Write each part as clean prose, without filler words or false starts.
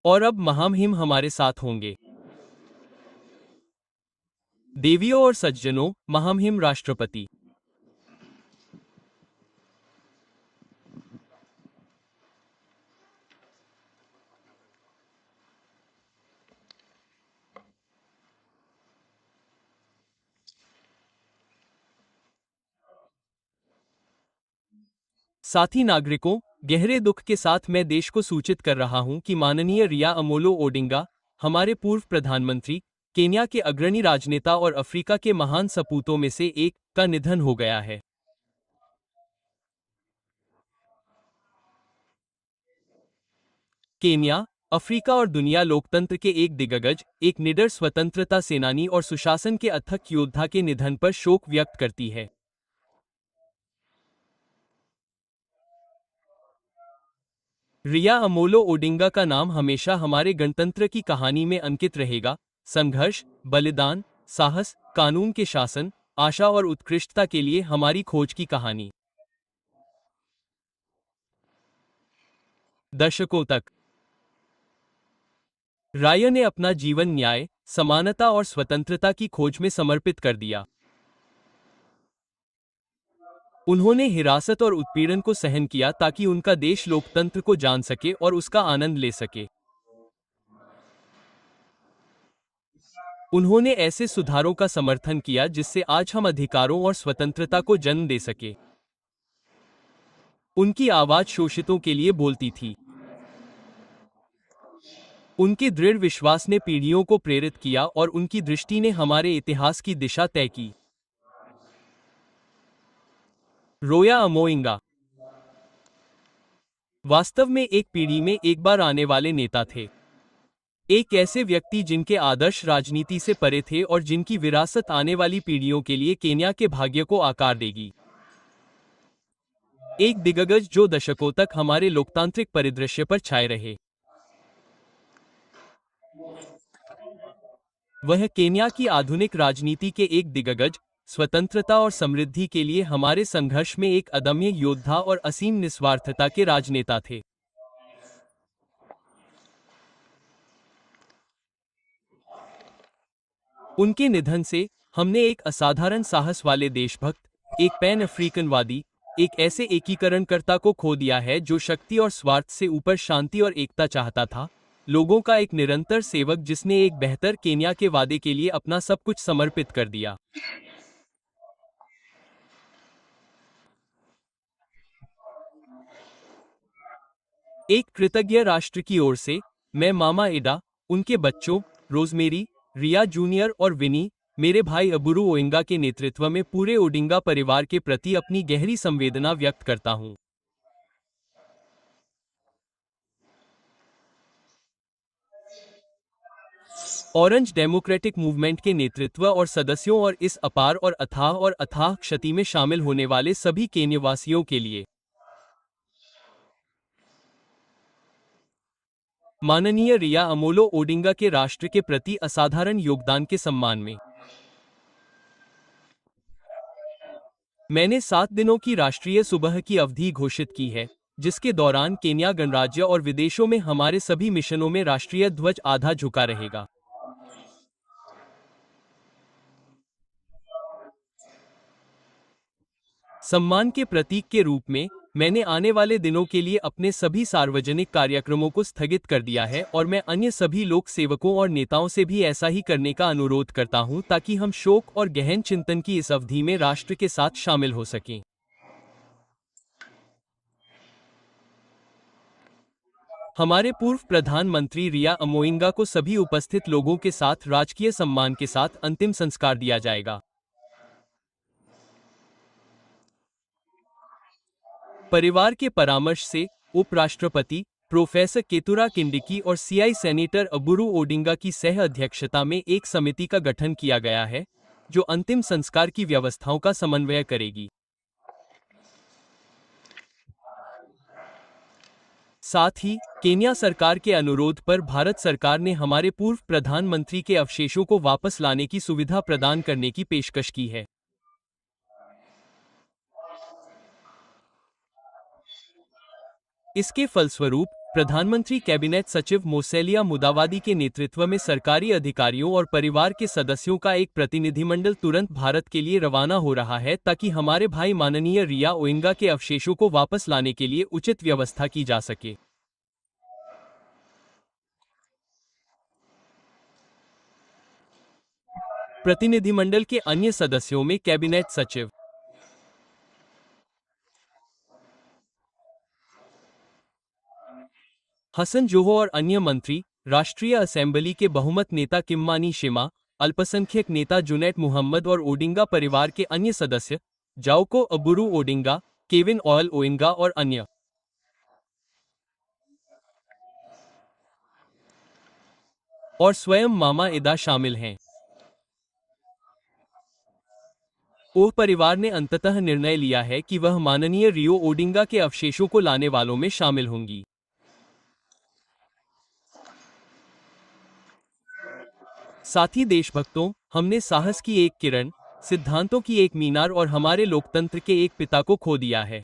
और अब महामहिम हमारे साथ होंगे। देवियों और सज्जनों, महामहिम राष्ट्रपति। साथी नागरिकों, गहरे दुख के साथ मैं देश को सूचित कर रहा हूं कि माननीय रिया अमोलो ओडिंगा, हमारे पूर्व प्रधानमंत्री, केन्या के अग्रणी राजनेता और अफ्रीका के महान सपूतों में से एक का निधन हो गया है। केन्या, अफ्रीका और दुनिया लोकतंत्र के एक दिग्गज, एक निडर स्वतंत्रता सेनानी और सुशासन के अथक योद्धा के निधन पर शोक व्यक्त करती है। रिया अमोलो ओडिंगा का नाम हमेशा हमारे गणतंत्र की कहानी में अंकित रहेगा। संघर्ष, बलिदान, साहस, कानून के शासन, आशा और उत्कृष्टता के लिए हमारी खोज की कहानी। दशकों तक राय ने अपना जीवन न्याय, समानता और स्वतंत्रता की खोज में समर्पित कर दिया। उन्होंने हिरासत और उत्पीड़न को सहन किया ताकि उनका देश लोकतंत्र को जान सके और उसका आनंद ले सके। उन्होंने ऐसे सुधारों का समर्थन किया जिससे आज हम अधिकारों और स्वतंत्रता को जन्म दे सके। उनकी आवाज शोषितों के लिए बोलती थी। उनके दृढ़ विश्वास ने पीढ़ियों को प्रेरित किया और उनकी दृष्टि ने हमारे इतिहास की दिशा तय की। रोया अमोइंगा वास्तव में एक पीढ़ी में एक बार आने वाले नेता थे। एक ऐसे व्यक्ति जिनके आदर्श राजनीति से परे थे और जिनकी विरासत आने वाली पीढ़ियों के लिए केन्या के भाग्य को आकार देगी। एक दिग्गज जो दशकों तक हमारे लोकतांत्रिक परिदृश्य पर छाए रहे। वह केन्या की आधुनिक राजनीति के एक दिग्गज, स्वतंत्रता और समृद्धि के लिए हमारे संघर्ष में एक अदम्य योद्धा और असीम निस्वार्थता के राजनेता थे। उनके निधन से हमने एक असाधारण साहस वाले देशभक्त, एक पैन अफ्रीकनवादी, एक ऐसे एकीकरणकर्ता को खो दिया है जो शक्ति और स्वार्थ से ऊपर शांति और एकता चाहता था, लोगों का एक निरंतर सेवक जिसने एक बेहतर केन्या के वादे के लिए अपना सब कुछ समर्पित कर दिया। एक कृतज्ञ राष्ट्र की ओर से, मैं मामा एडा, उनके बच्चों, रोजमेरी, रिया जूनियर और विनी, मेरे भाई अबुरू ओइंगा के नेतृत्व में पूरे ओडिंगा परिवार के प्रति अपनी गहरी संवेदना व्यक्त करता हूं। ऑरेंज डेमोक्रेटिक मूवमेंट के नेतृत्व और सदस्यों और इस अपार और अथाह क्षति में शामिल होने वाले सभी केन्यावासियों के लिए। माननीय रिया अमोलो ओडिंगा के राष्ट्र के प्रति असाधारण योगदान के सम्मान में मैंने 7 दिनों की राष्ट्रीय सुबह की अवधि घोषित की है, जिसके दौरान केन्या गणराज्य और विदेशों में हमारे सभी मिशनों में राष्ट्रीय ध्वज आधा झुका रहेगा। सम्मान के प्रतीक के रूप में, मैंने आने वाले दिनों के लिए अपने सभी सार्वजनिक कार्यक्रमों को स्थगित कर दिया है और मैं अन्य सभी लोक सेवकों और नेताओं से भी ऐसा ही करने का अनुरोध करता हूं ताकि हम शोक और गहन चिंतन की इस अवधि में राष्ट्र के साथ शामिल हो सकें। हमारे पूर्व प्रधानमंत्री रिया अमोइंगा को सभी उपस्थित लोगों के साथ राजकीय सम्मान के साथ अंतिम संस्कार दिया जाएगा। परिवार के परामर्श से उपराष्ट्रपति प्रोफेसर केतुरा किंडिकी और सीआई सेनेटर अबुरू ओडिंगा की सह अध्यक्षता में एक समिति का गठन किया गया है, जो अंतिम संस्कार की व्यवस्थाओं का समन्वय करेगी। साथ ही, केन्या सरकार के अनुरोध पर भारत सरकार ने हमारे पूर्व प्रधानमंत्री के अवशेषों को वापस लाने की सुविधा प्रदान करने की पेशकश की है। इसके फलस्वरूप प्रधानमंत्री कैबिनेट सचिव मोसेलिया मुदावादी के नेतृत्व में सरकारी अधिकारियों और परिवार के सदस्यों का एक प्रतिनिधिमंडल तुरंत भारत के लिए रवाना हो रहा है ताकि हमारे भाई माननीय रिया ओइंगा के अवशेषों को वापस लाने के लिए उचित व्यवस्था की जा सके। प्रतिनिधिमंडल के अन्य सदस्यों में कैबिनेट सचिव हसन जोहो और अन्य मंत्री, राष्ट्रीय असेंबली के बहुमत नेता किम्मानी शिमा, अल्पसंख्यक नेता जुनैद मुहम्मद और ओडिंगा परिवार के अन्य सदस्य, जाओको अबुरू ओडिंगा, केविन ऑयल ओइंगा और अन्य, और स्वयं मामा इदा शामिल हैं। ओह परिवार ने अंततः निर्णय लिया है कि वह माननीय रियो ओडिंगा के अवशेषों को लाने वालों में शामिल होंगी। साथी देशभक्तों, हमने साहस की एक किरण, सिद्धांतों की एक मीनार और हमारे लोकतंत्र के एक पिता को खो दिया है।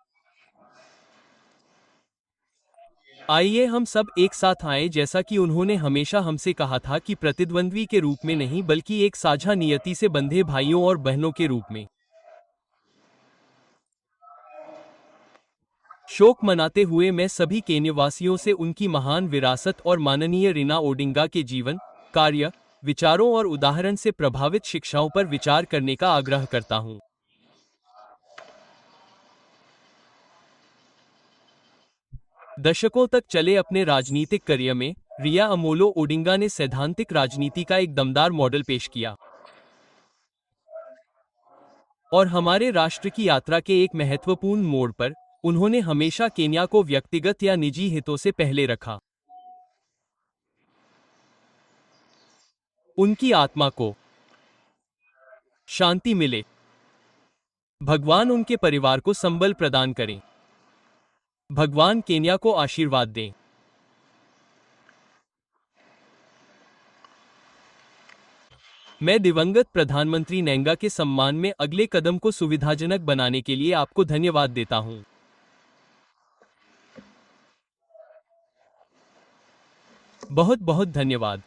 आइए हम सब एक साथ आएं, जैसा कि उन्होंने हमेशा हमसे कहा था कि प्रतिद्वंद्वी के रूप में नहीं बल्कि एक साझा नियति से बंधे भाइयों और बहनों के रूप में। शोक मनाते हुए मैं सभी केन्यावासियों से उनकी महान विरासत और माननीय रीना ओडिंगा के जीवन, कार्य, विचारों और उदाहरण से प्रभावित शिक्षाओं पर विचार करने का आग्रह करता हूं। दशकों तक चले अपने राजनीतिक करियर में रिया अमोलो ओडिंगा ने सैद्धांतिक राजनीति का एक दमदार मॉडल पेश किया और हमारे राष्ट्र की यात्रा के एक महत्वपूर्ण मोड़ पर उन्होंने हमेशा केन्या को व्यक्तिगत या निजी हितों से पहले रखा। उनकी आत्मा को शांति मिले। भगवान उनके परिवार को संबल प्रदान करें। भगवान केन्या को आशीर्वाद दें। मैं दिवंगत प्रधानमंत्री नेंगा के सम्मान में अगले कदम को सुविधाजनक बनाने के लिए आपको धन्यवाद देता हूं। बहुत बहुत धन्यवाद।